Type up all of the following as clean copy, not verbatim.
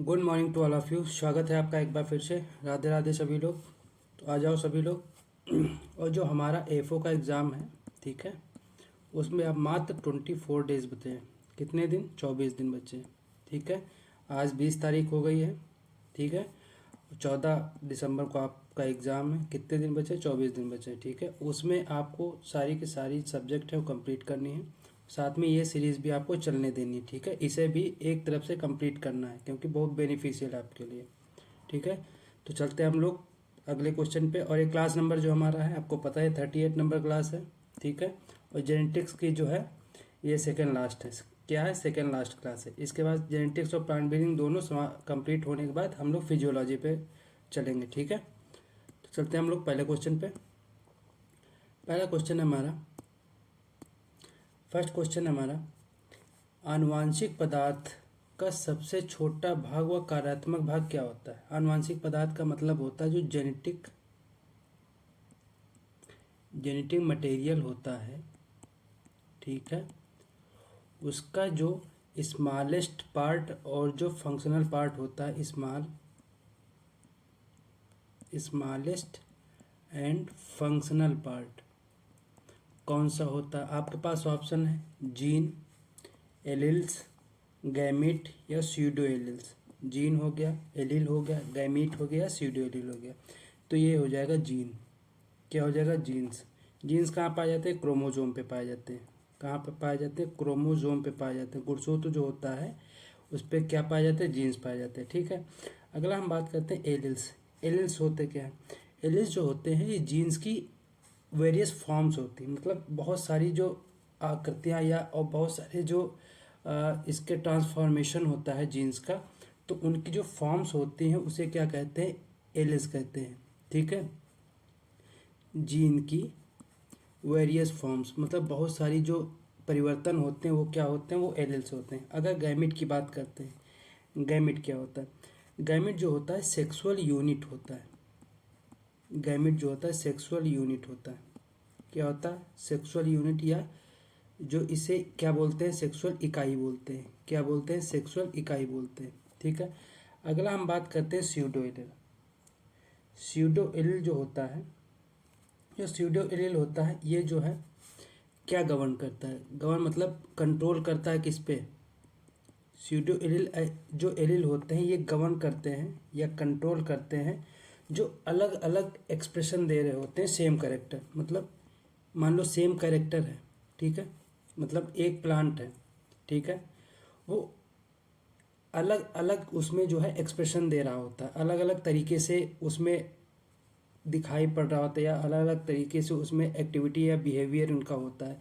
Good morning to all of you. स्वागत है आपका एक बार फिर से। राधे राधे सभी लोग। तो आ जाओ सभी लोग। और जो हमारा एफओ का एग्ज़ाम है, ठीक है, उसमें अब मात्र 24 डेज बचे हैं। कितने दिन? 24 दिन बचे हैं, ठीक है। आज 20 तारीख हो गई है, ठीक है। 14 दिसंबर को आपका एग्ज़ाम है। कितने दिन बचे? 24 दिन बचे हैं, ठीक है। उसमें आपको सारी की सारी सब्जेक्ट है वो कंप्लीट करनी है। साथ में ये सीरीज़ भी आपको चलने देनी है, ठीक है। इसे भी एक तरफ से कंप्लीट करना है क्योंकि बहुत बेनिफिशियल है आपके लिए, ठीक है। तो चलते हैं हम लोग अगले क्वेश्चन पे। और ये क्लास नंबर जो हमारा है आपको पता है 38 नंबर क्लास है, ठीक है। और जेनेटिक्स की जो है ये सेकेंड लास्ट है। क्या है? सेकेंड लास्ट क्लास है। इसके बाद जेनेटिक्स और प्लांट ब्रीडिंग दोनों कंप्लीट होने के बाद हम लोग फिजियोलॉजी पे चलेंगे, ठीक है। तो चलते हैं हम लोग पहले क्वेश्चन पे। पहला क्वेश्चन है हमारा, फर्स्ट क्वेश्चन है हमारा, आनुवांशिक पदार्थ का सबसे छोटा भाग व कार्यात्मक भाग क्या होता है? आनुवांशिक पदार्थ का मतलब होता है जो जेनेटिक मटेरियल होता है, ठीक है, उसका जो स्मॉलेस्ट पार्ट और जो फंक्शनल पार्ट होता है, स्मॉलेस्ट एंड फंक्शनल पार्ट कौन सा होता है? आपके पास ऑप्शन है जीन, एलिल्स, गैमीट या स्यूडो एलिल्स। जीन हो गया, एलिल हो गया, गैमीट हो गया, स्यूडो एलिल हो गया। तो ये हो जाएगा जीन। क्या हो जाएगा? जीन्स। जीन्स कहाँ पाए जाते हैं? क्रोमोजोम पे पाए जाते हैं। कहाँ पे पाए जाते हैं? क्रोमोजोम पे पाए जाते हैं। गुणसूत्र जो होता है उस पर क्या पाए जाते हैं? जीन्स पाए जाते हैं, ठीक है। अगला हम बात करते हैं एलिल्स। एलिल्स होते क्या है? एलिल्स जो होते हैं ये जीन्स की वेरियस फॉर्म्स होती हैं, मतलब बहुत सारी जो आकृतियाँ या और बहुत सारे जो इसके ट्रांसफॉर्मेशन होता है जीन्स का, तो उनकी जो फॉर्म्स होती हैं उसे क्या कहते हैं? एलिल्स कहते हैं, ठीक है। जीन की वेरियस फॉर्म्स मतलब बहुत सारी जो परिवर्तन होते हैं वो क्या होते हैं? वो एलिल्स होते हैं। अगर गैमिट की बात करते हैं, गैमिट क्या होता है? गैमिट जो होता है सेक्सुअल यूनिट होता है। गैमिट जो होता है सेक्सुअल यूनिट होता है। क्या होता है? सेक्सुअल यूनिट, या जो इसे क्या बोलते हैं? सेक्सुअल इकाई बोलते हैं। क्या बोलते हैं? सेक्सुअल इकाई बोलते हैं, ठीक है। अगला हम बात करते हैं स्यूडो एलिल। स्यूडो एलिल जो होता है, जो स्यूडो एलिल होता है ये जो है क्या गवर्न करता है? गवर्न मतलब कंट्रोल करता है किस पे? स्यूडो एलिल जो एलिल होते हैं ये गवर्न करते हैं या कंट्रोल करते हैं जो अलग अलग एक्सप्रेशन दे रहे होते हैं सेम कैरेक्टर। मतलब मान लो सेम कैरेक्टर है, ठीक है, मतलब एक प्लांट है, ठीक है, वो अलग अलग उसमें जो है एक्सप्रेशन दे रहा होता है, अलग अलग तरीके से उसमें दिखाई पड़ रहा होता है या अलग अलग तरीके से उसमें एक्टिविटी या बिहेवियर उनका होता है।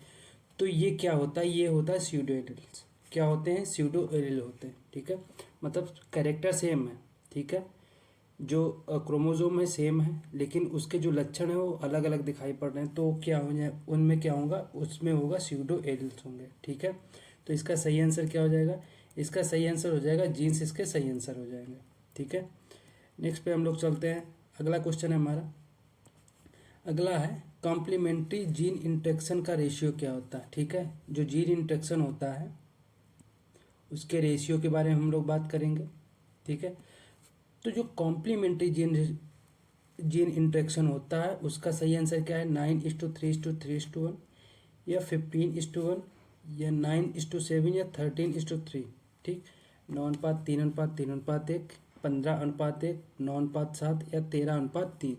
तो ये क्या होता है? ये होता है स्यूडो एलिल्स। क्या होते हैं? स्यूडो एलिल होते हैं, ठीक है। मतलब कैरेक्टर सेम है, ठीक है, जो क्रोमोजोम है सेम है, लेकिन उसके जो लक्षण है वो अलग अलग दिखाई पड़ रहे हैं। तो क्या हो जाए उनमें? क्या होगा? उसमें होगा स्यूडो एलिल्स होंगे, ठीक है। तो इसका सही आंसर क्या हो जाएगा? इसका सही आंसर हो जाएगा जीन्स। इसके सही आंसर हो जाएंगे, ठीक है। नेक्स्ट पे हम लोग चलते हैं। अगला क्वेश्चन है हमारा, अगला है कॉम्प्लीमेंट्री जीन इंटरेक्शन का रेशियो क्या होता है? ठीक है, जो जीन इंटरेक्शन होता है उसके रेशियो के बारे में हम लोग बात करेंगे, ठीक है। तो जो कॉम्प्लीमेंट्री जीन इंटरेक्शन होता है उसका सही आंसर क्या है? 9:3:3:1 या 15:1 या 9:7 या 13:3, ठीक। 9:3:3:1, 15:1, 9:7 या 13:3।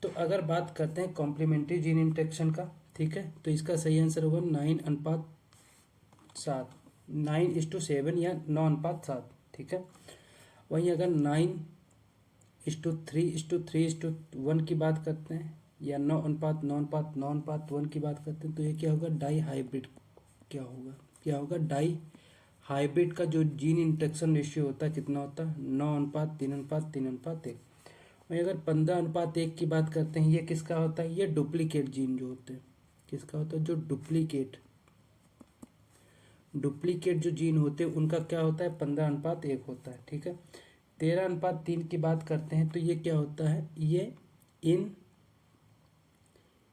तो अगर बात करते हैं कॉम्प्लीमेंट्री जीन इंटरेक्शन का, ठीक है, तो इसका सही आंसर होगा 9:7, 9:7 या 9:7, ठीक है। वहीं अगर 9:3:3:1 की बात करते हैं या 9:9:9:1 की बात करते हैं तो ये क्या होगा? Dihybrid. क्या होगा? क्या होगा? डाई हाइब्रिड का जो जीन इंटरेक्शन रेशियो होता है कितना होता है? 9:3:3:1। वहीं अगर 15:1 की बात करते हैं, ये किसका होता है? ये डुप्लीकेट जीन जो होते हैं। किसका होता है? जो डुप्लीकेट जो जीन होते हैं उनका क्या होता है? 15:1 होता है, ठीक है। 13:3 की बात करते हैं तो ये क्या होता है? ये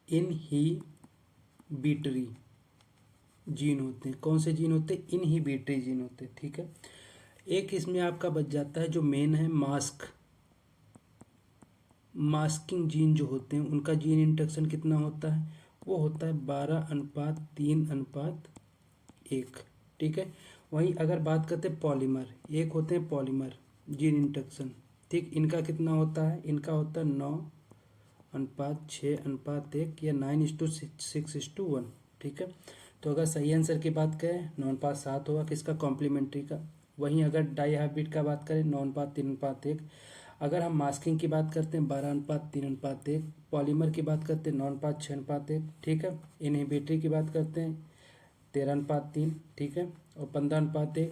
इनहिबिटरी जीन होते हैं। कौन से जीन होते हैं? इनहिबिटरी जीन होते हैं, ठीक है। एक इसमें आपका बच जाता है जो मेन है मास्किंग जीन जो होते हैं उनका जीन इंटरेक्शन कितना होता है, वो होता है 12:3:1। ठीक है। वहीं अगर बात करते हैं पॉलीमर, एक होते हैं पॉलीमर जीन इंटरेक्शन, ठीक, इनका कितना होता है, इनका होता है 9:6:1 या 9:6:1। ठीक है। तो अगर सही आंसर की बात करें 9:7 होगा किसका, कॉम्प्लीमेंट्री का। वहीं अगर डाई हाइब्रिड का बात करें 9:3:1। अगर हम मास्किंग की बात करते हैं 12:3:1। पॉलीमर की बात करते हैं 9:6:1। ठीक है। इनहिबिटरी की बात करते हैं 13:3। ठीक है। और 15:1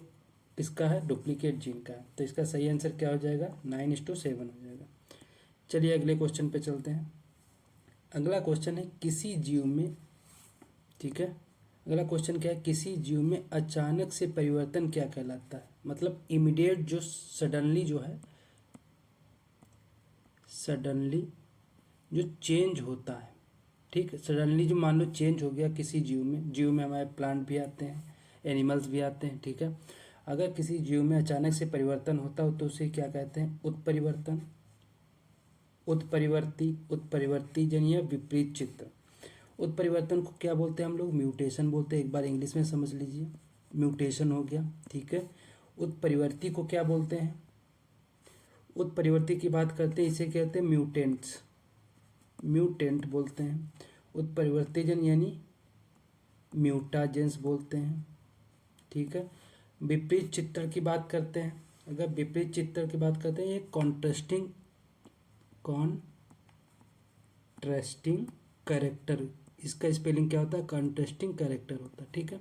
इसका है डुप्लीकेट जीन का है। तो इसका सही आंसर क्या हो जाएगा, 9:7 हो जाएगा। चलिए अगले क्वेश्चन पे चलते हैं। अगला क्वेश्चन है किसी जीव में, ठीक है, अगला क्वेश्चन क्या है, किसी जीव में अचानक से परिवर्तन क्या कहलाता है। मतलब इमीडिएट जो सडनली जो है, सडनली जो चेंज होता है, ठीक है, सडनली जो मान लो चेंज हो गया किसी जीव में हमारे प्लांट भी आते हैं, एनिमल्स भी आते हैं। ठीक है। अगर किसी जीव में अचानक से परिवर्तन होता हो तो उसे क्या कहते हैं, उत्परिवर्तन, उत्परिवर्ती जन या विपरीत चित्र। उत्परिवर्तन को क्या बोलते हैं हम लोग, म्यूटेशन बोलते हैं। एक बार इंग्लिश में समझ लीजिए, म्यूटेशन हो गया। ठीक है। उत्परिवर्ती को क्या बोलते हैं, उत्परिवर्ती की बात करते हैं इसे कहते हैं म्यूटेंट बोलते हैं। उत्परिवर्तीजन यानी म्यूटाजेंस बोलते हैं। ठीक है। विपरीत चित्र की बात करते हैं, अगर विपरीत चित्र की बात करते हैं ये कॉन्ट्रास्टिंग कैरेक्टर, इसका स्पेलिंग क्या होता है, कॉन्ट्रास्टिंग कैरेक्टर होता है। ठीक है।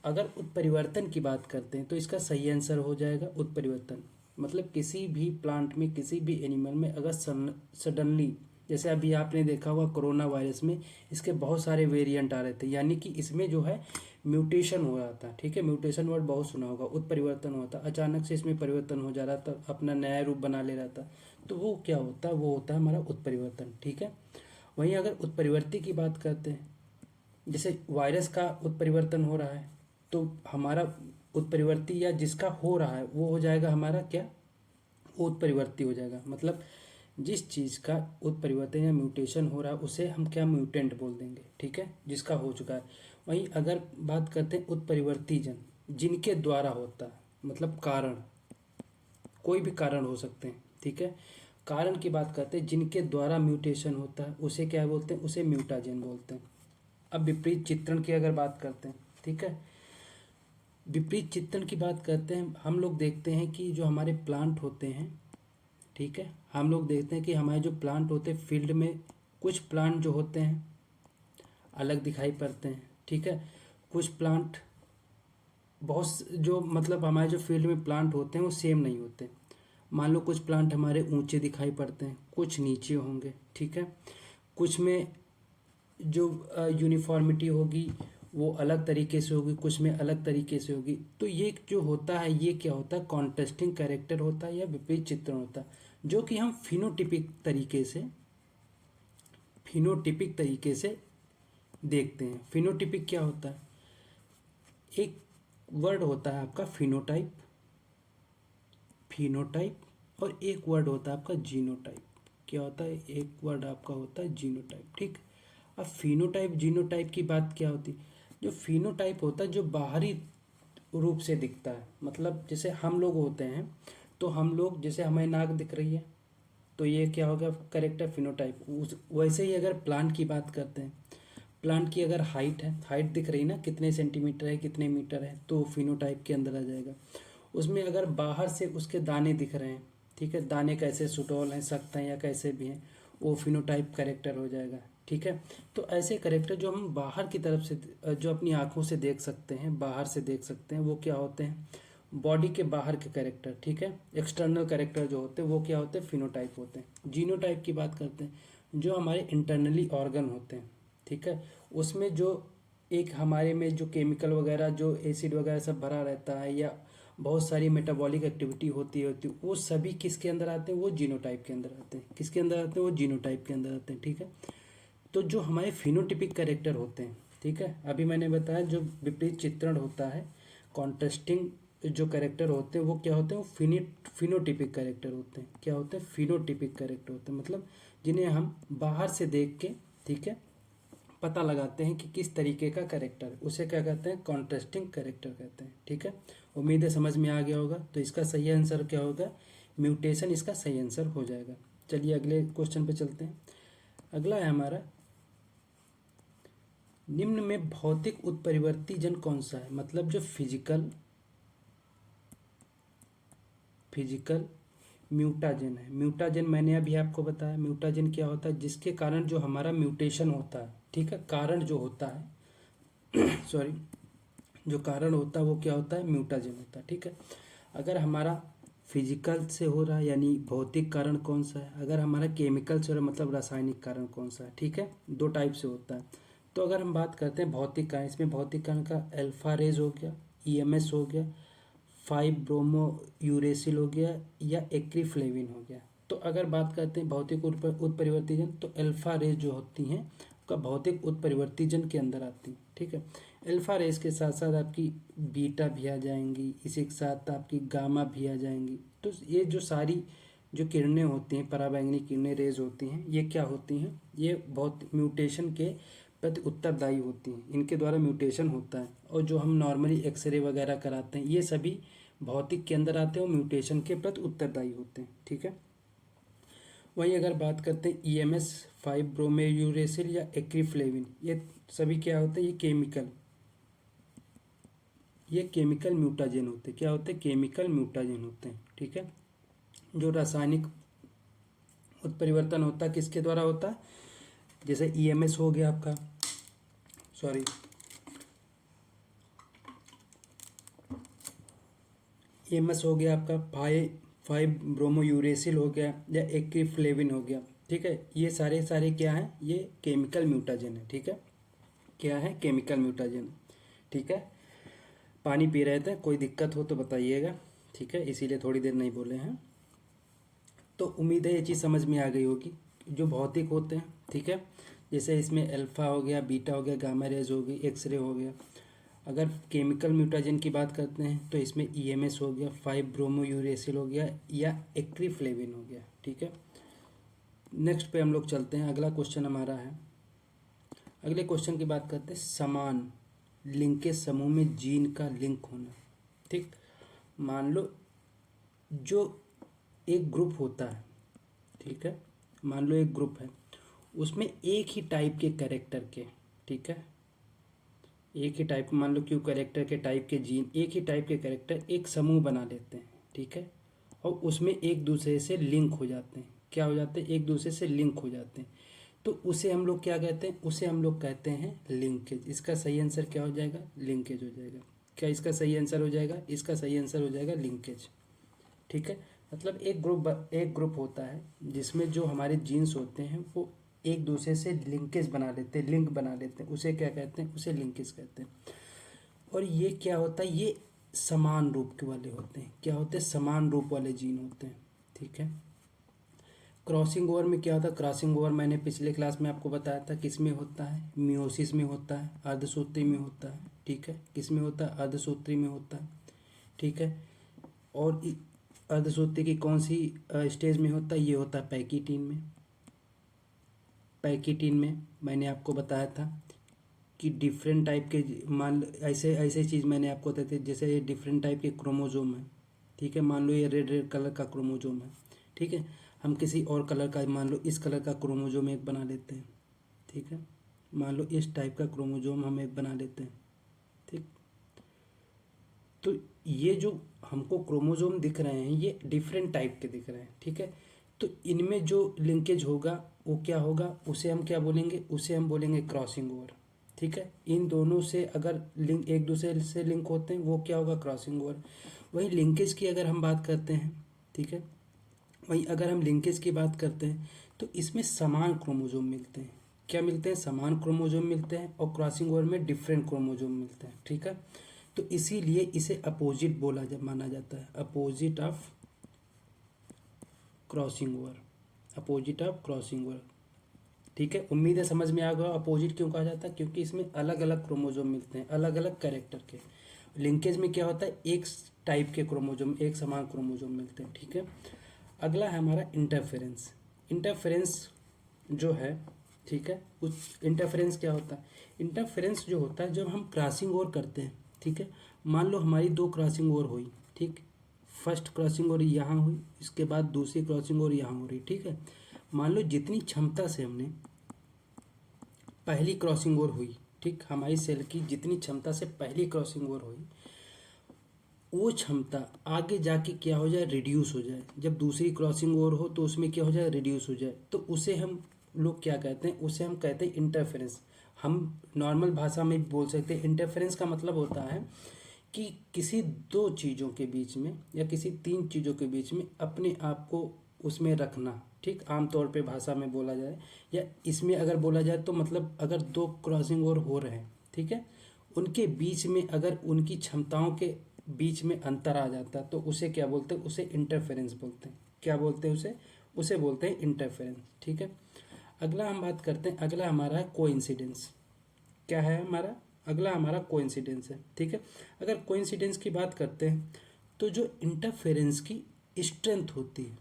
अगर उत्परिवर्तन की बात करते हैं तो इसका सही आंसर हो जाएगा उत्परिवर्तन। मतलब किसी भी प्लांट में, किसी भी एनिमल में अगर सडनली, जैसे अभी आपने देखा हुआ कोरोना वायरस में इसके बहुत सारे वेरिएंट आ रहे थे, यानी कि इसमें जो है म्यूटेशन हो रहा था। ठीक है। म्यूटेशन वर्ड बहुत सुना होगा। उत्परिवर्तन होता, अचानक से इसमें परिवर्तन हो जा रहा था, अपना नया रूप बना ले रहा था, तो वो क्या होता है, वो होता है हमारा उत्परिवर्तन। ठीक है। वहीं अगर उत्परिवर्ती की बात करते हैं, जैसे वायरस का उत्परिवर्तन हो रहा है तो हमारा उत्परिवर्ती या जिसका हो रहा है वो हो जाएगा हमारा क्या, वो उत्परिवर्ती हो जाएगा। मतलब जिस चीज़ का उत्परिवर्तन या म्यूटेशन हो रहा है उसे हम क्या, म्यूटेंट बोल देंगे। ठीक है, जिसका हो चुका है। वहीं अगर बात करते हैं उत्परिवर्ती जन, जिनके द्वारा होता है, मतलब कारण, कोई भी कारण हो सकते हैं। ठीक है। कारण की बात करते हैं जिनके द्वारा म्यूटेशन होता है उसे क्या बोलते हैं, उसे म्यूटाजेन बोलते हैं। अब विपरीत चित्रण की अगर बात करते हैं, ठीक है, विपरीत चित्रण की बात करते हैं, हम लोग देखते हैं कि जो हमारे प्लांट होते हैं, ठीक है, हम लोग देखते हैं कि हमारे जो प्लांट होते हैं फील्ड में, कुछ प्लांट जो होते हैं अलग दिखाई पड़ते हैं। ठीक है। कुछ प्लांट बहुत जो, मतलब हमारे जो फील्ड में प्लांट होते हैं वो सेम नहीं होते। मान लो कुछ प्लांट हमारे ऊंचे दिखाई पड़ते हैं, कुछ नीचे होंगे। ठीक है। कुछ में जो यूनिफॉर्मिटी होगी वो अलग तरीके से होगी, कुछ में अलग तरीके से होगी। तो ये जो होता है ये क्या होता है, कॉन्ट्रास्टिंग कैरेक्टर होता है या विपरीत चित्रण होता है, जो कि हम फिनोटिपिक तरीके से देखते हैं। फिनोटिपिक क्या होता है, एक वर्ड होता है आपका फिनोटाइप और एक वर्ड होता है आपका जीनोटाइप। क्या होता है, एक वर्ड आपका होता है जीनोटाइप। ठीक। अब फिनोटाइप जीनोटाइप की बात क्या होती है, जो फिनोटाइप होता है जो बाहरी रूप से दिखता है। मतलब जैसे हम लोग होते हैं तो हम लोग, जैसे हमें नाक दिख रही है तो ये क्या होगा, करेक्टर फिनोटाइप। उस वैसे ही अगर प्लांट की बात करते हैं, प्लांट की अगर हाइट है, हाइट दिख रही ना, कितने सेंटीमीटर है, कितने मीटर है, तो फिनोटाइप के अंदर आ जाएगा। उसमें अगर बाहर से उसके दाने दिख रहे हैं, ठीक है, दाने कैसे सुडौल हैं, सख्त हैं या कैसे भी हैं, वो फिनोटाइप करेक्टर हो जाएगा। ठीक है। तो ऐसे करेक्टर जो हम बाहर की तरफ से, जो अपनी आंखों से देख सकते हैं, बाहर से देख सकते हैं, वो क्या होते हैं, बॉडी के बाहर के कैरेक्टर। ठीक है। एक्सटर्नल कैरेक्टर जो होते हैं वो क्या होते हैं, फिनोटाइप होते हैं। जीनोटाइप की बात करते हैं जो हमारे इंटरनली ऑर्गन होते हैं। ठीक है। उसमें जो एक हमारे में जो केमिकल वगैरह, जो एसिड वगैरह सब भरा रहता है या बहुत सारी मेटाबॉलिक एक्टिविटी होती है, वो सभी किसके अंदर आते हैं, वो जीनोटाइप के अंदर आते हैं। किसके अंदर आते हैं, वो जीनोटाइप के अंदर आते हैं। ठीक है। तो जो हमारे फिनोटिपिक कैरेक्टर होते हैं, ठीक है, अभी मैंने बताया जो विपरीत चित्रण होता है, कॉन्ट्रास्टिंग जो कैरेक्टर होते हैं वो क्या होते हैं, वो फिनोटिपिक कैरेक्टर होते हैं। क्या होते हैं, फिनोटिपिक कैरेक्टर होते हैं, मतलब जिन्हें हम बाहर से देख के, ठीक है, पता लगाते हैं कि किस तरीके का कैरेक्टर, उसे क्या कहते हैं, कॉन्ट्रास्टिंग कैरेक्टर कहते हैं। ठीक है, उम्मीद है समझ में आ गया होगा। तो इसका सही आंसर क्या होगा, म्यूटेशन इसका सही आंसर हो जाएगा। चलिए अगले क्वेश्चन पे चलते हैं। अगला है हमारा, निम्न में भौतिक उत्परिवर्ती जन कौन सा है, मतलब जो फिजिकल म्यूटाजन है। म्यूटाजन मैंने अभी आपको बताया, म्यूटाजन क्या होता है, जिसके कारण जो हमारा म्यूटेशन होता है, ठीक है, कारण जो होता है सॉरी, जो कारण होता है वो क्या होता है, म्यूटाजन होता है। ठीक है, अगर हमारा फिजिकल से हो रहा है यानी भौतिक कारण कौन सा है, अगर हमारा केमिकल से हो रहा है मतलब रासायनिक कारण कौन सा है। ठीक है, दो टाइप से होता है। तो अगर हम बात करते हैं भौतिक कारण, इसमें भौतिक कारण का अल्फा रेज हो गया, ईएमएस हो गया, 5 ब्रोमो यूरेसिल हो गया, या एक्रीफ्लेविन हो गया। तो अगर बात करते हैं भौतिक उत्परिवर्तीजन, तो अल्फा रेज जो होती हैं का भौतिक उत्परिवर्तीजन के अंदर आती हैं। ठीक है, अल्फा रेज के साथ साथ आपकी बीटा भी आ जाएंगी, इसी के साथ आपकी गामा भी आ जाएंगी। तो ये जो सारी जो किरणें होती हैं, पराबैंगनी किरणें, रेज होती हैं, ये क्या होती हैं, ये बहुत म्यूटेशन के प्रति उत्तरदायी होती हैं। इनके द्वारा म्यूटेशन होता है, और जो हम नॉर्मली एक्सरे वगैरह कराते हैं ये सभी भौतिक के अंदर आते हैं और म्यूटेशन के प्रति उत्तरदायी होते हैं। ठीक है, वहीं अगर बात करते हैं ईएमएस, 5 ब्रोमेयूरेसिल या एक्रीफ्लेविन, ये सभी क्या होते हैं, ये केमिकल म्यूटाजेन होते हैं। क्या होते हैं, केमिकल म्यूटाजेन होते हैं। ठीक है, जो रासायनिक उत्परिवर्तन होता है किसके द्वारा होता है, जैसे ईएमएस हो गया आपका, सॉरी, ईएमएस हो गया आपका, 5 ब्रोमोयूरेसिल हो गया, या एक्रीफ्लेविन हो गया। ठीक है, ये सारे सारे क्या हैं, ये केमिकल म्यूटाजेन है। ठीक है, क्या है, केमिकल म्यूटाजेन। ठीक है, पानी पी रहे थे, कोई दिक्कत हो तो बताइएगा। ठीक है, इसीलिए थोड़ी देर नहीं बोले हैं। तो उम्मीद है ये चीज़ समझ में आ गई होगी, जो भौतिक होते हैं। ठीक है, जैसे इसमें अल्फा हो गया, बीटा हो गया, गामा रेज हो गई, एक्सरे हो गया। अगर केमिकल म्यूटाजन की बात करते हैं तो इसमें ईएमएस हो गया, 5 ब्रोमोयूरेसिल हो गया, या एक्रीफ्लेविन हो गया। ठीक है, नेक्स्ट पे हम लोग चलते हैं। अगला क्वेश्चन हमारा है, अगले क्वेश्चन की बात करते हैं, समान लिंक के समूह में जीन का लिंक होना। ठीक, मान लो जो एक ग्रुप होता है, ठीक है, मान लो एक ग्रुप है, उसमें एक ही टाइप के कैरेक्टर के, ठीक है, एक ही टाइप, मान लो क्यू कैरेक्टर के टाइप के जीन, एक ही टाइप के कैरेक्टर एक समूह बना लेते हैं। ठीक है, और उसमें एक दूसरे से लिंक हो जाते हैं। क्या हो जाते हैं, एक दूसरे से लिंक हो जाते हैं। तो उसे हम लोग क्या कहते हैं, उसे हम लोग कहते हैं लिंकेज। इसका सही आंसर क्या हो जाएगा, लिंकेज हो जाएगा। क्या इसका सही आंसर हो जाएगा, इसका सही आंसर हो जाएगा लिंकेज। ठीक है, मतलब एक ग्रुप होता है जिसमें जो हमारे जीन्स होते हैं वो एक दूसरे से लिंकेज बना लेते हैं, लिंक बना लेते हैं, उसे क्या कहते हैं, उसे लिंकेज कहते हैं। और ये क्या होता है, ये समान रूप के वाले होते हैं। क्या होते हैं, समान रूप वाले जीन होते हैं। ठीक है, क्रॉसिंग ओवर में क्या होता है, क्रॉसिंग ओवर मैंने पिछले क्लास में आपको बताया था किस में होता है, मियोसिस में होता है, अर्धसूत्री में होता है। ठीक है, किस में होता है, अर्धसूत्री में होता है। ठीक है, और अर्धसूत्री की कौन सी स्टेज में होता है, ये होता है पैकिटीन में। पैकिटीन में मैंने आपको बताया था कि डिफरेंट टाइप के, मान ऐसे ऐसे चीज़ मैंने आपको बताई थी, जैसे डिफरेंट टाइप के क्रोमोजोम है। ठीक है, मान लो ये रेड रेड कलर का क्रोमोजोम है। ठीक है, हम किसी और कलर का, मान लो इस कलर का क्रोमोजोम एक बना लेते हैं। ठीक है, मान लो इस टाइप का क्रोमोजोम हम एक बना लेते हैं। ठीक, तो ये जो हमको क्रोमोजोम दिख रहे हैं ये डिफरेंट टाइप के दिख रहे हैं। ठीक है, तो इनमें जो लिंकेज होगा वो क्या होगा, उसे हम क्या बोलेंगे, उसे हम बोलेंगे क्रॉसिंग ओवर। ठीक है, इन दोनों से अगर लिंक, एक दूसरे से लिंक होते हैं वो क्या होगा, क्रॉसिंग ओवर। वही लिंकेज की अगर हम बात करते हैं, ठीक है, वहीं अगर हम लिंकेज की बात करते हैं तो इसमें समान क्रोमोजोम मिलते हैं। क्या मिलते हैं, समान क्रोमोजोम मिलते हैं, और क्रॉसिंग ओवर में डिफरेंट क्रोमोजोम मिलते हैं। ठीक है, तो इसीलिए इसे अपोजिट माना जाता है, opposite of crossing over, opposite of crossing over. ठीक है, उम्मीद है समझ में आ गया अपोजिट क्यों कहा जाता है, क्योंकि इसमें अलग अलग क्रोमोजोम मिलते हैं, अलग अलग कैरेक्टर के। लिंकेज में क्या होता है, टाइप के क्रोमोजोम, एक समान क्रोमोजोम मिलते हैं, ठीक है। अगला है हमारा इंटरफेरेंस। इंटरफेरेंस जो है, ठीक है, उस इंटरफेरेंस क्या होता है? इंटरफेरेंस जो होता है जब हम क्रॉसिंग ओवर करते हैं, ठीक है। मान लो हमारी 2 क्रॉसिंग ओवर हुई, ठीक। फर्स्ट क्रॉसिंग ओवर यहाँ हुई, इसके बाद दूसरी क्रॉसिंग ओवर यहाँ हो रही, ठीक है। मान लो जितनी क्षमता से हमने पहली क्रॉसिंग ओवर हुई, ठीक, हमारी सेल की जितनी क्षमता से पहली क्रॉसिंग ओवर हुई, वो क्षमता आगे जाके क्या हो जाए, रिड्यूस हो जाए। जब दूसरी क्रॉसिंग ओवर हो तो उसमें क्या हो जाए, रिड्यूस हो जाए, तो उसे हम लोग क्या कहते हैं, उसे हम कहते हैं इंटरफेरेंस। हम नॉर्मल भाषा में बोल सकते हैं इंटरफेरेंस का मतलब होता है कि किसी 2 चीज़ों के बीच में या किसी 3 चीज़ों के बीच में अपने आप को उसमें रखना, ठीक। आमतौर पे भाषा में बोला जाए या इसमें अगर बोला जाए तो मतलब अगर 2 क्रॉसिंग ओवर हो रहे हैं, ठीक है, उनके बीच में अगर उनकी क्षमताओं के बीच में अंतर आ जाता है तो उसे क्या बोलते हैं, उसे इंटरफेरेंस बोलते हैं। क्या बोलते हैं उसे? उसे बोलते हैं इंटरफेरेंस, ठीक है। अगला हम बात करते हैं, अगला हमारा है कोइंसिडेंस। क्या है हमारा? अगला हमारा कोइंसिडेंस है, ठीक है। अगर कोइंसिडेंस की बात करते हैं तो जो इंटरफेरेंस की स्ट्रेंथ होती है,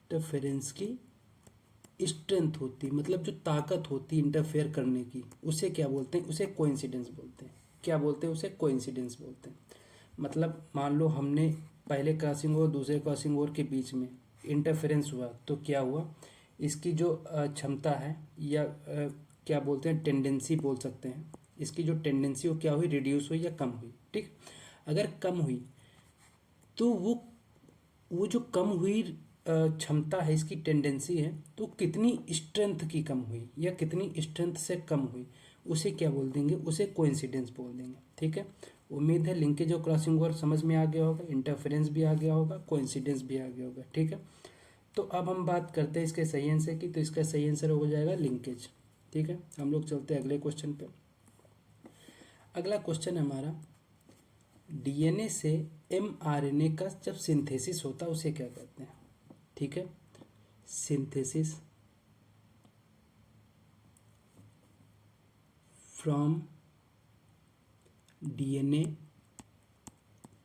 इंटरफेरेंस की स्ट्रेंथ होती है, मतलब जो ताकत होती है इंटरफेयर करने की, उसे क्या बोलते हैं, उसे कोइंसिडेंस बोलते हैं। क्या बोलते हैं? उसे कोइंसिडेंस बोलते हैं। मतलब मान लो हमने पहले क्रॉसिंग ओवर दूसरे क्रॉसिंग ओवर के बीच में इंटरफेरेंस हुआ तो क्या हुआ, इसकी जो क्षमता है या क्या बोलते हैं, टेंडेंसी बोल सकते हैं, इसकी जो टेंडेंसी वो क्या हुई, रिड्यूस हुई या कम हुई, ठीक। अगर कम हुई तो वो जो कम हुई क्षमता है, इसकी टेंडेंसी है, तो कितनी स्ट्रेंथ की कम हुई या कितनी स्ट्रेंथ से कम हुई, उसे क्या बोल देंगे, उसे कोइंसिडेंस बोल देंगे, ठीक है। उम्मीद है लिंकेज और क्रॉसिंग ओवर समझ में आ गया होगा, इंटरफेरेंस भी आ गया होगा, कोइंसिडेंस भी आ गया होगा, ठीक है। तो अब हम बात करते हैं इसके सही आंसर की, तो इसका सही आंसर हो जाएगा लिंकेज, ठीक है। हम लोग चलते हैं अगले क्वेश्चन पे। अगला क्वेश्चन है हमारा, डीएनए से एमआरएनए का जब सिंथेसिस होता है उसे क्या कहते हैं, ठीक है। Synthesis from DNA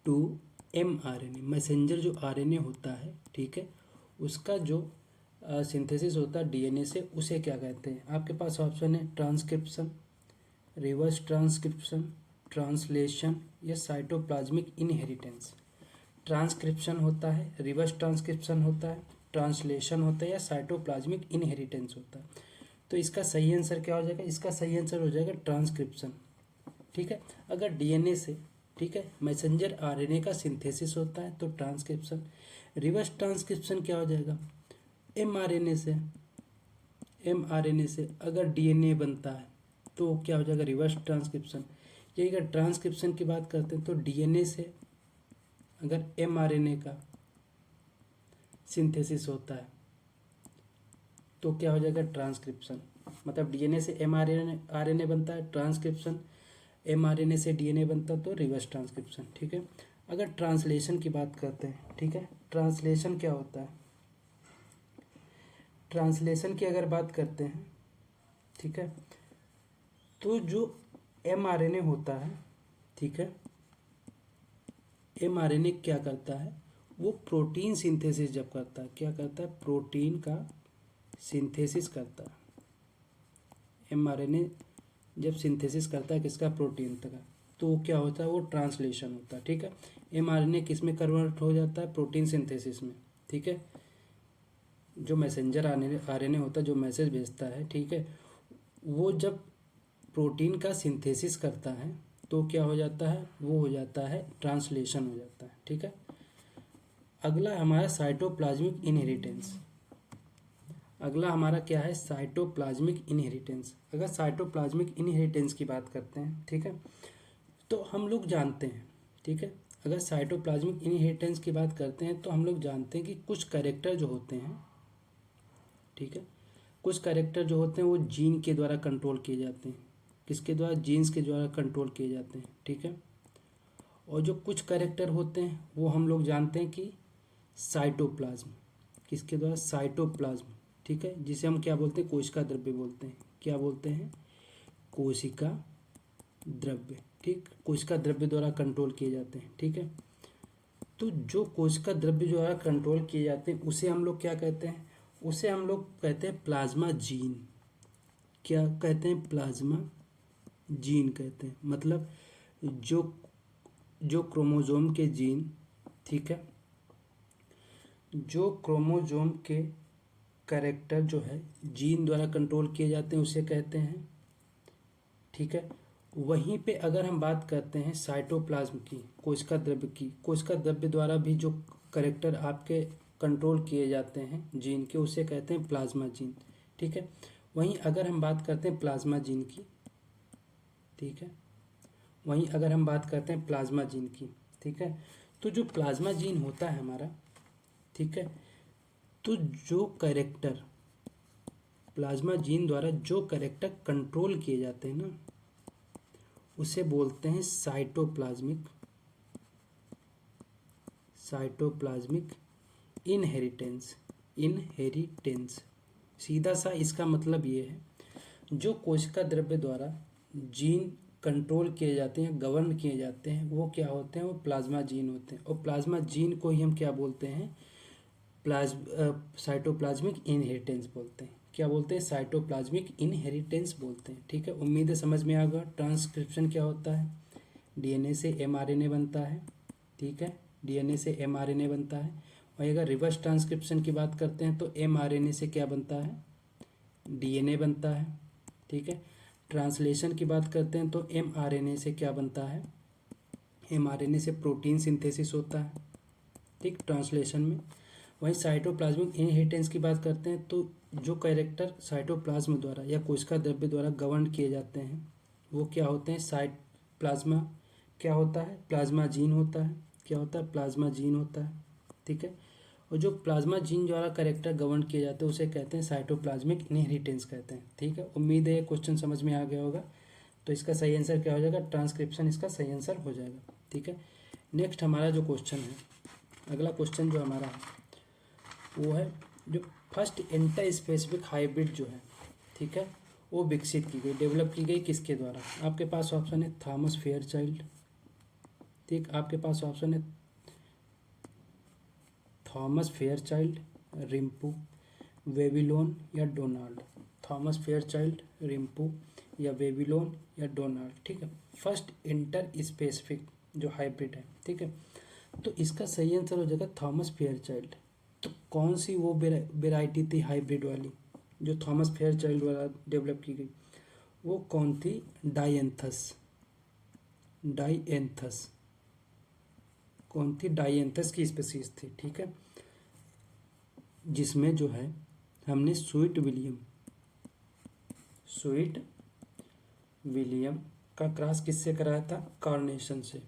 to mRNA, messenger जो आरएनए होता है, ठीक है, उसका जो सिंथेसिस होता है डीएनए से, उसे क्या कहते हैं? आपके पास ऑप्शन है ट्रांसक्रिप्शन, रिवर्स ट्रांसक्रिप्शन, ट्रांसलेशन या साइटोप्लाज्मिक इनहेरिटेंस। ट्रांसक्रिप्शन होता है, रिवर्स ट्रांसक्रिप्शन होता है, ट्रांसलेशन होता है या साइटोप्लाज्मिक इनहेरिटेंस होता है। तो इसका सही आंसर क्या हो जाएगा? इसका सही आंसर हो जाएगा ट्रांसक्रिप्शन, ठीक है। अगर डीएनए से, ठीक है, मैसेंजर आरएनए का सिंथेसिस होता है तो ट्रांसक्रिप्शन। रिवर्स ट्रांसक्रिप्शन क्या हो जाएगा? एमआरएनए से, एमआरएनए से अगर डीएनए बनता है तो क्या हो जाएगा? Reverse transcription. यही अगर ट्रांसक्रिप्शन की बात करते हैं तो डीएनए से अगर एमआरएनए का सिंथेसिस होता है तो क्या हो जाएगा? ट्रांसक्रिप्शन। मतलब डीएनए से एमआरएनए आरएनए बनता है, ट्रांसक्रिप्शन। एमआरएनए से डीएनए बनता है तो रिवर्स ट्रांसक्रिप्शन, ठीक है। अगर ट्रांसलेशन की बात करते हैं, ठीक है, ट्रांसलेशन क्या होता है? ट्रांसलेशन की अगर बात करते हैं, ठीक है, तो जो एमआरएनए होता है, ठीक है, एमआरएनए क्या करता है? वो प्रोटीन सिंथेसिस जब करता है, क्या करता है? प्रोटीन का सिंथेसिस करता है। एमआरएनए जब सिंथेसिस करता है किसका? प्रोटीन का, तो क्या होता है? वो ट्रांसलेशन होता है, ठीक है। एमआरएनए किस में कन्वर्ट हो जाता है? प्रोटीन सिंथेसिस में, ठीक है। जो मैसेंजर आरएनए होता है जो मैसेज भेजता है, ठीक है, वो जब प्रोटीन का सिंथेसिस करता है तो क्या हो जाता है? वो हो जाता है ट्रांसलेशन हो जाता है, ठीक है। अगला हमारा साइटोप्लाज्मिक इनहेरिटेंस। अगला हमारा क्या है? Cytoplasmic inheritance. अगर साइटोप्लाज्मिक इनहेरिटेंस की बात करते हैं, ठीक है, तो हम लोग जानते हैं, ठीक है, अगर साइटोप्लाज्मिक इनहेरिटेंस की बात करते हैं तो हम लोग जानते हैं कि कुछ कैरेक्टर जो होते हैं, ठीक है, कुछ कैरेक्टर जो होते हैं वो जीन के द्वारा कंट्रोल किए जाते हैं। किसके द्वारा? जीन्स के द्वारा कंट्रोल किए जाते हैं, ठीक है। और जो कुछ कैरेक्टर होते हैं वो हम लोग जानते हैं कि साइटोप्लाज्म, किसके द्वारा? साइटोप्लाज्म, ठीक है, जिसे हम क्या बोलते हैं? कोशिका द्रव्य बोलते हैं। क्या बोलते हैं? कोशिका द्रव्य, ठीक, कोशिका द्रव्य द्वारा कंट्रोल किए जाते हैं। ठीक है, तो जो कोशिका द्रव्य द्वारा कंट्रोल किए जाते हैं उसे हम लोग क्या कहते हैं? उसे हम लोग कहते हैं प्लाज्मा जीन। क्या कहते हैं? प्लाज्मा जीन कहते हैं। मतलब जो जो क्रोमोजोम के जीन, ठीक है, जो क्रोमोजोम के कैरेक्टर जो है जीन द्वारा कंट्रोल किए जाते हैं उसे कहते हैं। ठीक है, वहीं पे अगर हम बात करते हैं साइटोप्लाज्म की, कोशिका द्रव्य की, कोशिका द्रव्य द्वारा भी जो कैरेक्टर आपके कंट्रोल किए जाते हैं जीन के, उसे कहते हैं प्लाज्मा जीन। ठीक है, वहीं अगर हम बात करते हैं प्लाज्मा जीन की, ठीक है, वहीं अगर हम बात करते हैं प्लाज्मा जीन की, ठीक है, तो जो प्लाज्मा जीन होता है हमारा, ठीक है, तो जो कैरेक्टर प्लाज्मा जीन द्वारा जो कैरेक्टर कंट्रोल किए जाते हैं ना, उसे बोलते हैं साइटोप्लाज्मिक इनहेरिटेंस। इनहेरिटेंस सीधा सा इसका मतलब ये है, जो कोशिका द्रव्य द्वारा जीन कंट्रोल किए जाते हैं, गवर्न किए जाते हैं, वो क्या होते हैं? वो प्लाज्मा जीन होते हैं। और प्लाज्मा जीन को ही हम क्या बोलते हैं? साइटोप्लाज्मिक इनहेरिटेंस बोलते हैं। क्या बोलते हैं? साइटोप्लाज्मिक इनहेरिटेंस बोलते हैं। ठीक है, उम्मीद है समझ में आ गया। ट्रांसक्रिप्शन क्या होता है? डीएनए से एमआरएनए बनता है। ठीक है, डीएनए से एमआरएनए बनता है। और अगर रिवर्स ट्रांसक्रिप्शन की बात करते हैं तो एमआरएनए से क्या बनता है? डीएनए बनता है। ठीक है, ट्रांसलेशन की बात करते हैं तो एमआरएनए से क्या बनता है? एमआरएनए से प्रोटीन सिंथेसिस होता है। ठीक, ट्रांसलेशन में। वहीं साइटोप्लाज्मिक इनहेरिटेंस की बात करते हैं तो जो कैरेक्टर साइटोप्लाज्म द्वारा या कोशिका द्रव्य द्वारा गवर्न किए जाते हैं वो क्या होते हैं? प्लाज्मा क्या होता है? प्लाज्मा जीन होता है। क्या होता है? प्लाज्मा जीन होता है। ठीक है, और जो प्लाज्मा जीन द्वारा कैरेक्टर गवर्न किए जाते हैं उसे कहते हैं साइटोप्लाज्मिक इनहेरिटेंस कहते हैं। ठीक है, उम्मीद है ये क्वेश्चन समझ में आ गया होगा। तो इसका सही आंसर क्या हो जाएगा? ट्रांसक्रिप्शन इसका सही आंसर हो जाएगा। ठीक है, नेक्स्ट हमारा जो क्वेश्चन है, अगला क्वेश्चन जो हमारा है वो है जो फर्स्ट इंटर स्पेसिफिक हाइब्रिड जो है, ठीक है, वो विकसित की गई, डेवलप की गई किसके द्वारा? आपके पास ऑप्शन है थॉमस फेयरचाइल्ड। ठीक, आपके पास ऑप्शन है थॉमस फेयरचाइल्ड, रिम्पू, वेबिलोन या डोनाल्ड। थॉमस फेयरचाइल्ड, रिम्पू या वेबिलोन या डोनाल्ड। ठीक है, फर्स्ट इंटर स्पेसिफिक जो हाइब्रिड है। ठीक है, तो इसका सही आंसर हो जाएगा थॉमस फेयरचाइल्ड। तो कौन सी वो वेराइटी थी हाइब्रिड वाली जो थॉमस फेयरचाइल्ड द्वारा डेवलप की गई? वो कौन थी? डायंथस। डायंथस कौन थी? डायंथस की स्पीसीज थी। ठीक है, जिसमें जो है हमने स्वीट विलियम का क्रॉस किससे कराया था? कार्नेशन से।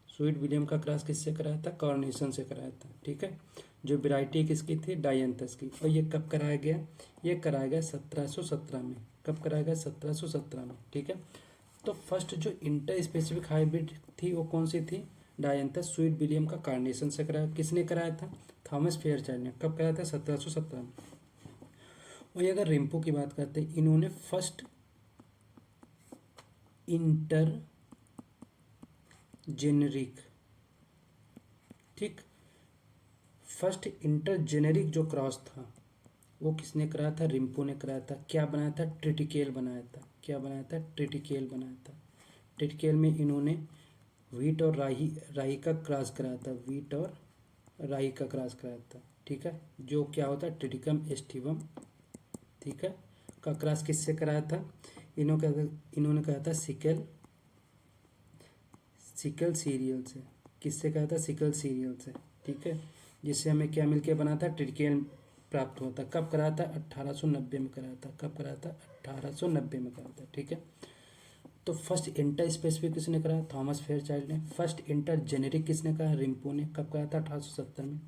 स्वीट विलियम का क्रॉस किससे कराया था? कार्नेशन से कराया था। ठीक है, जो वैरायटी किसकी थी? डायंथस की। और ये कब कराया गया? ये कराया गया 1717 में। कब कराया गया? 1717 में। ठीक है, तो फर्स्ट जो इंटर स्पेसिफिक हाइब्रिड थी वो कौन सी थी? डायंथस। स्वीट विलियम का कार्नेशन से कराया। किसने कराया था? थॉमस फेयरचाइल्ड ने। कब कराया था? 1717 में। वही अगर रिम्पो की बात करते हैं, इन्होंने फर्स्ट इंटर जेनेरिक, ठीक, फर्स्ट इंटर जेनेरिक जो क्रॉस था वो किसने कराया था? रिम्पो ने कराया था। क्या बनाया था? ट्रिटिकेल बनाया था। क्या बनाया था? ट्रिटिकेल बनाया था। ट्रिटिकेल में इन्होंने व्हीट और राई का क्रॉस कराया था। व्हीट और राई का क्रॉस कराया था। ठीक है, जो क्या होता है? ट्रिटिकम एस्टिवम, ठीक है, का क्रॉस किससे कराया था? इन्होंने कहा था सिकल सीरियल से। किससे कहा था? सिकल सीरियल से। ठीक है, जिससे हमें क्या मिलके बना था? ट्रिटिकेल प्राप्त हुआ था। कब कराया था? 1890 में कराया था। कब कराया था? 1890 में कराया था। ठीक है, तो फर्स्ट इंटर स्पेसिफिक किसने कराया? थॉमस फेयरचाइल्ड ने। फर्स्ट इंटर जेनेरिक किसने कहा? रिम्पो ने। कब कराया था? 1870 में।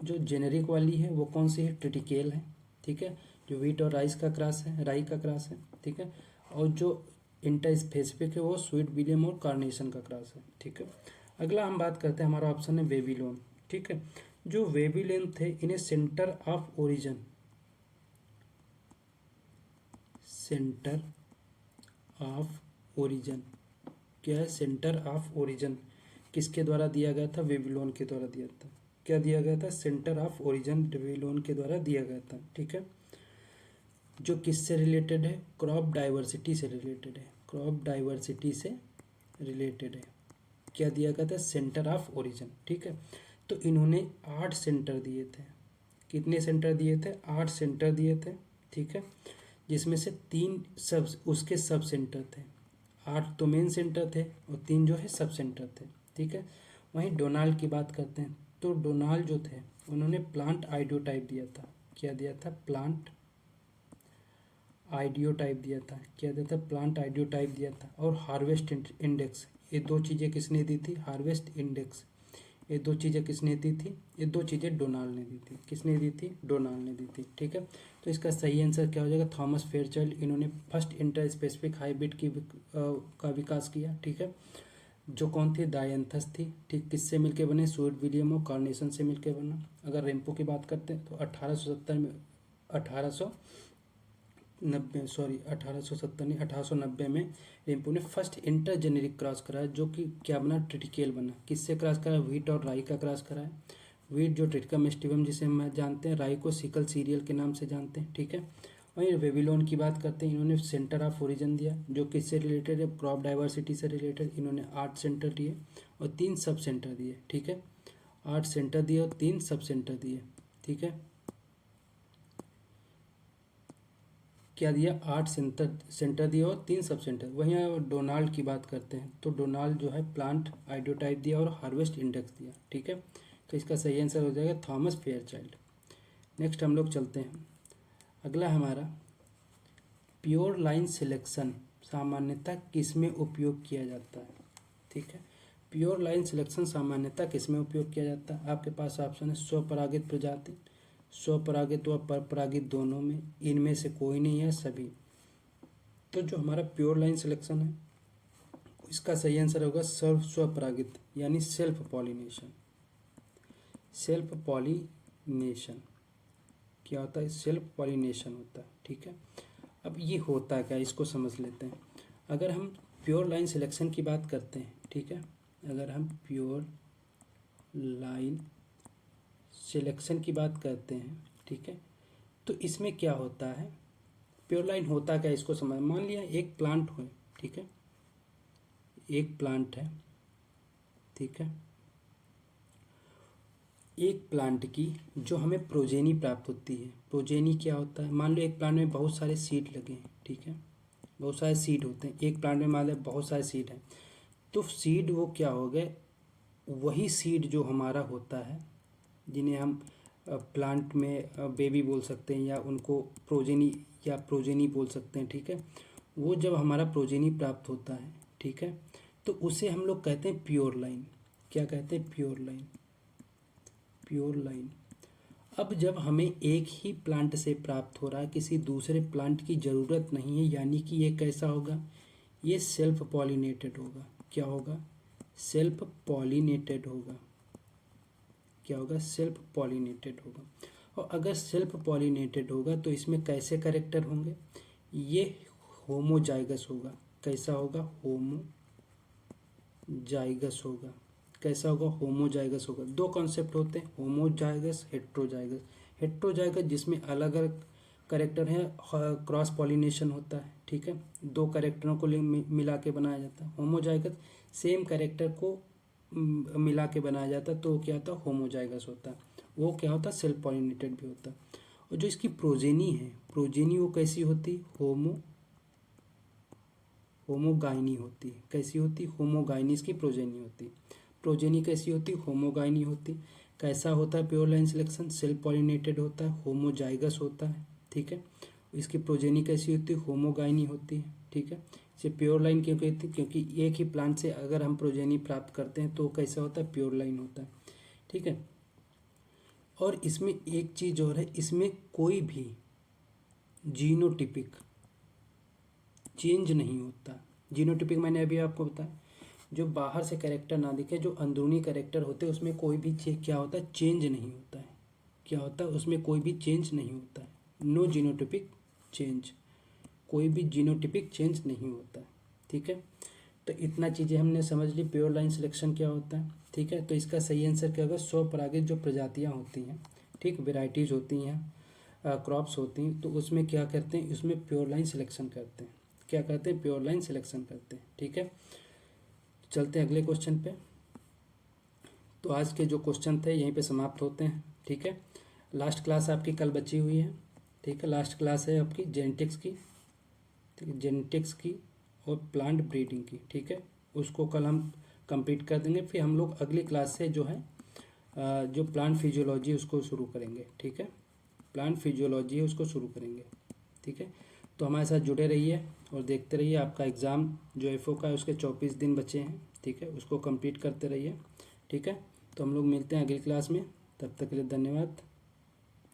जो जेनेरिक वाली है वो कौन सी है? ट्रिटिकेल है। ठीक है, जो व्हीट और राइस का क्रॉस है, राई का क्रॉस है। ठीक है, और जो इंटर स्पेसिफिक है वो स्वीट विलियम और कार्नेशन का क्रॉस है। ठीक है, अगला हम बात करते हैं, हमारा ऑप्शन है वेबीलोन। ठीक है, जो वेबीलोन थे इन्हें सेंटर ऑफ ओरिजिन क्या है, सेंटर ऑफ ओरिजिन किसके द्वारा दिया गया था, बेबीलोन के द्वारा दिया था। क्या दिया गया था, सेंटर ऑफ ओरिजिन बेबीलोन के द्वारा दिया गया था। ठीक है, जो किससे रिलेटेड है, क्रॉप डाइवर्सिटी से रिलेटेड है, क्रॉप डाइवर्सिटी से रिलेटेड है। क्या दिया गया था, सेंटर ऑफ ओरिजिन। ठीक है, तो इन्होंने 8 सेंटर दिए थे। कितने सेंटर दिए थे, 8 सेंटर दिए थे। ठीक है, जिसमें से 3 सब उसके सब सेंटर थे। 8 तो मेन सेंटर थे और 3 जो है सब सेंटर थे। ठीक है, वहीं डोनाल्ड की बात करते हैं तो डोनाल्ड जो थे उन्होंने प्लांट आइडियोटाइप दिया था। क्या दिया था, प्लांट आइडियोटाइप दिया था। क्या दिया था, प्लांट आइडियोटाइप दिया था। और हार्वेस्ट इंडेक्स, ये 2 चीज़ें किसने दी थी, हार्वेस्ट इंडेक्स, ये 2 चीज़ें किसने दी थी, ये 2 चीज़ें डोनाल्ड ने दी थी। किसने दी थी, डोनाल्ड ने दी थी। ठीक है, तो इसका सही आंसर क्या हो जाएगा, थॉमस फेयरचाइल्ड। इन्होंने फर्स्ट इंटर स्पेसिफिक हाइब्रिड का विकास किया। ठीक है, जो कौन थी, डायंथस थी। ठीक, किससे मिलके बने, स्वीट विलियम और कार्नेशन से मिलके बना। अगर रेम्पो की बात करते हैं तो 1870 में 1890 में रेम्पो ने फर्स्ट इंटर जेनेरिक क्रॉस कराया, जो कि क्या बना, ट्रिटिकेल बना। किससे क्रॉस कराया, व्हीट और राई का क्रॉस कराया। व्हीट जो ट्रिटिकम एस्टिवम जिसे हम जानते हैं, राई को सिकल सीरियल के नाम से जानते हैं। ठीक है, वहीं बेबीलोन की बात करते हैं, इन्होंने सेंटर ऑफ ओरिजिन दिया, जो किससे रिलेटेड है, क्रॉप डाइवर्सिटी से रिलेटेड। इन्होंने 8 सेंटर दिए और 3 सब सेंटर दिए। ठीक है, 8 सेंटर दिए और 3 सब सेंटर दिए। ठीक है, क्या दिया, 8 सेंटर दिया और 3 सब सेंटर। वहीं डोनाल्ड की बात करते हैं तो डोनाल्ड जो है प्लांट आइडियोटाइप दिया और हार्वेस्ट इंडेक्स दिया। ठीक है, तो इसका सही आंसर हो जाएगा थॉमस फेयरचाइल्ड। नेक्स्ट हम लोग चलते हैं, अगला हमारा प्योर लाइन सिलेक्शन सामान्यतः किसमें उपयोग किया जाता है। ठीक है, प्योर लाइन सिलेक्शन सामान्यतः किसमें उपयोग किया जाता है। आपके पास ऑप्शन है, स्वपरागित प्रजाति, स्वपरागित व परपरागित दोनों में, इनमें से कोई नहीं है, सभी। तो जो हमारा प्योर लाइन सिलेक्शन है इसका सही आंसर होगा स्वपरागित, यानी सेल्फ पॉलिनेशन। सेल्फ पॉलिनेशन क्या होता है, सेल्फ पॉलिनेशन होता है। ठीक है, अब ये होता है क्या, इसको समझ लेते हैं। अगर हम प्योर लाइन सिलेक्शन की बात करते हैं, ठीक है, अगर हम प्योर लाइन सिलेक्शन की बात करते हैं, ठीक है, तो इसमें क्या होता है, प्योर लाइन होता क्या, इसको समझ। मान लिया एक प्लांट हो, ठीक है, एक प्लांट है। ठीक है, एक प्लांट की जो हमें प्रोजेनी प्राप्त होती है। प्रोजेनी क्या होता है, मान लो एक प्लांट में बहुत सारे सीड लगे हैं। ठीक है, बहुत सारे सीड होते हैं एक प्लांट में, मान लो बहुत सारे सीड हैं। तो सीड वो क्या हो गए, वही सीड जो हमारा होता है, जिन्हें हम प्लांट में बेबी बोल सकते हैं या उनको प्रोजेनी बोल सकते हैं। ठीक है, वो जब हमारा प्रोजेनी प्राप्त होता है, ठीक है, तो उसे हम लोग कहते हैं प्योर लाइन। क्या कहते हैं, प्योर लाइन, प्योर लाइन। अब जब हमें एक ही प्लांट से प्राप्त हो रहा है, किसी दूसरे प्लांट की ज़रूरत नहीं है, यानी कि ये कैसा होगा, ये सेल्फ पॉलिनेटेड होगा। क्या होगा, सेल्फ पॉलिनेटेड होगा। क्या होगा, सेल्फ पॉलिनेटेड होगा। और अगर सेल्फ पॉलिनेटेड होगा तो इसमें कैसे कैरेक्टर होंगे, ये होमोजाइगस होगा। कैसा होगा, होमोजाइगस होगा। कैसा होगा, होमोजाइगस होगा। 2 कॉन्सेप्ट होते हैं, होमोजाइगस, हेट्रोजाइगस। हेट्रोजाइगस जिसमें अलग अलग कैरेक्टर हैं, क्रॉस पॉलिनेशन होता है। ठीक है, 2 कैरेक्टरों को मिला के बनाया जाता है। होमोजाइगस सेम कैरेक्टर को मिला के बनाया जाता है, तो क्या होता है, होमोजाइगस होता है। वो क्या होता है, सेल्फ पॉलिनेटेड भी होता है। और जो इसकी प्रोजेनी है, प्रोजेनी वो कैसी होती, होमोगाइनी होती है। कैसी होती, होमोगाइनी इसकी प्रोजेनी होती है। प्रोजेनी कैसी होती, होमोगाइनी होती। कैसा होता है pure line selection, self pollinated होता है, होमोजाइगस होता है। ठीक है, इसकी प्रोजेनी कैसी होती है, होमोगाइनी होती है। ठीक है, इसे प्योर लाइन क्यों कहती है, क्योंकि एक ही प्लांट से अगर हम प्रोजेनी प्राप्त करते हैं तो कैसा होता है, प्योर लाइन होता है। ठीक है, और इसमें एक चीज और है, इसमें कोई भी जीनोटिपिक चेंज नहीं होता। जीनोटिपिक मैंने अभी आपको बताया, जो बाहर से कैरेक्टर ना दिखे, जो अंदरूनी कैरेक्टर होते हैं उसमें कोई भी क्या होता है, चेंज नहीं होता है। क्या होता है, उसमें कोई भी चेंज नहीं होता है। नो जीनोटिपिक चेंज, कोई भी जीनोटिपिक चेंज नहीं होता है। ठीक है, तो इतना चीज़ें हमने समझ ली, प्योर लाइन सिलेक्शन क्या होता है, ठीक है। तो इसका सही आंसर क्या होगा, स्वपरागित जो प्रजातियाँ होती हैं, ठीक, वेराइटीज़ होती हैं, क्रॉप्स होती हैं, तो उसमें क्या करते हैं, इसमें प्योर लाइन सिलेक्शन करते हैं, क्या करते हैं, प्योर लाइन सिलेक्शन करते हैं, ठीक है। चलते हैं अगले क्वेश्चन पे। तो आज के जो क्वेश्चन थे यहीं पे समाप्त होते हैं, ठीक है। लास्ट क्लास आपकी कल बची हुई है, ठीक है। लास्ट क्लास है आपकी जेनेटिक्स की, ठीक है, जेनेटिक्स की और प्लांट ब्रीडिंग की, ठीक है। उसको कल हम कंप्लीट कर देंगे। फिर हम लोग अगली क्लास से जो है जो प्लांट फिजियोलॉजी उसको शुरू करेंगे, ठीक है। प्लांट फिजियोलॉजी है उसको शुरू करेंगे, ठीक है। तो हमारे साथ जुड़े रहिए और देखते रहिए। आपका एग्ज़ाम जो एफओ का है उसके 24 दिन बचे हैं, ठीक है, उसको कंप्लीट करते रहिए, ठीक है। तो हम लोग मिलते हैं अगली क्लास में, तब तक के लिए धन्यवाद।